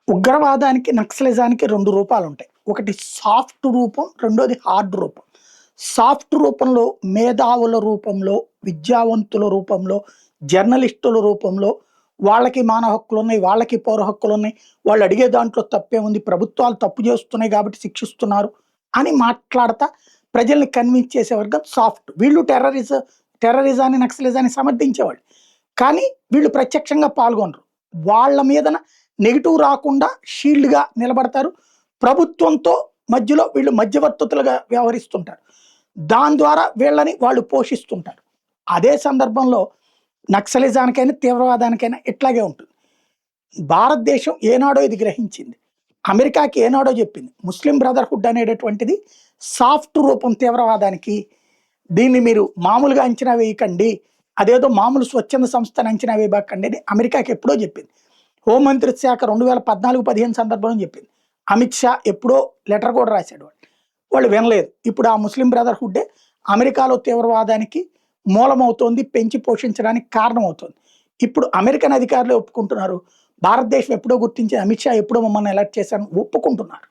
ఉగ్రవాదానికి, నక్సలిజానికి 2 రూపాలుంటాయి. ఒకటి సాఫ్ట్ రూపం, రెండోది హార్డ్ రూపం. సాఫ్ట్ రూపంలో మేధావుల రూపంలో, విద్యావంతుల రూపంలో, జర్నలిస్టుల రూపంలో వాళ్ళకి మానవ హక్కులున్నాయి, వాళ్ళకి పౌర హక్కులున్నాయి. వాళ్ళు అడిగే దాంట్లో తప్పేముంది, ప్రభుత్వాలు తప్పు చేస్తున్నాయి కాబట్టి శిక్షిస్తున్నారు అని మాట్లాడతా ప్రజల్ని కన్విన్స్ చేసే వర్గం సాఫ్ట్. వీళ్ళు టెర్రరిజాన్ని, నక్సలిజాన్ని సమర్థించేవాళ్ళు. కానీ వీళ్ళు ప్రత్యక్షంగా పాల్గొనరు. వాళ్ళ మీదన నెగెటివ్ రాకుండా షీల్డ్‌గా నిలబడతారు. ప్రభుత్వంతో మధ్యలో వీళ్ళు మధ్యవర్తులుగా వ్యవహరిస్తుంటారు. దాని ద్వారా వీళ్ళని వాళ్ళు పోషిస్తుంటారు. అదే సందర్భంలో నక్సలిజానికైనా, తీవ్రవాదానికైనా ఇట్లాగే ఉంటుంది. భారతదేశం ఏనాడో ఇది గ్రహించింది. అమెరికాకి ఏనాడో చెప్పింది. ముస్లిం బ్రదర్‌హుడ్ అనేటటువంటిది సాఫ్ట్ రూపం తీవ్రవాదానికి. దీన్ని మీరు మామూలుగా అంచనా వేయకండి. అదేదో మామూలు స్వచ్ఛంద సంస్థని అంచనా వేయబాకండి అని అమెరికాకి ఎప్పుడో చెప్పింది. హోంమంత్రిత్వ శాఖ 2014-15 సందర్భంలో చెప్పింది. అమిత్ షా ఎప్పుడో లెటర్ కూడా రాశాడు. వాళ్ళు వినలేదు. ఇప్పుడు ఆ ముస్లిం బ్రదర్‌హుడ్డే అమెరికాలో తీవ్రవాదానికి మూలమవుతోంది, పెంచి పోషించడానికి కారణమవుతోంది. ఇప్పుడు అమెరికన్ అధికారులే ఒప్పుకుంటున్నారు. భారతదేశం ఎప్పుడో గుర్తించి అమిత్ షా ఎప్పుడో మమ్మల్ని అలర్ట్ చేశారని ఒప్పుకుంటున్నారు.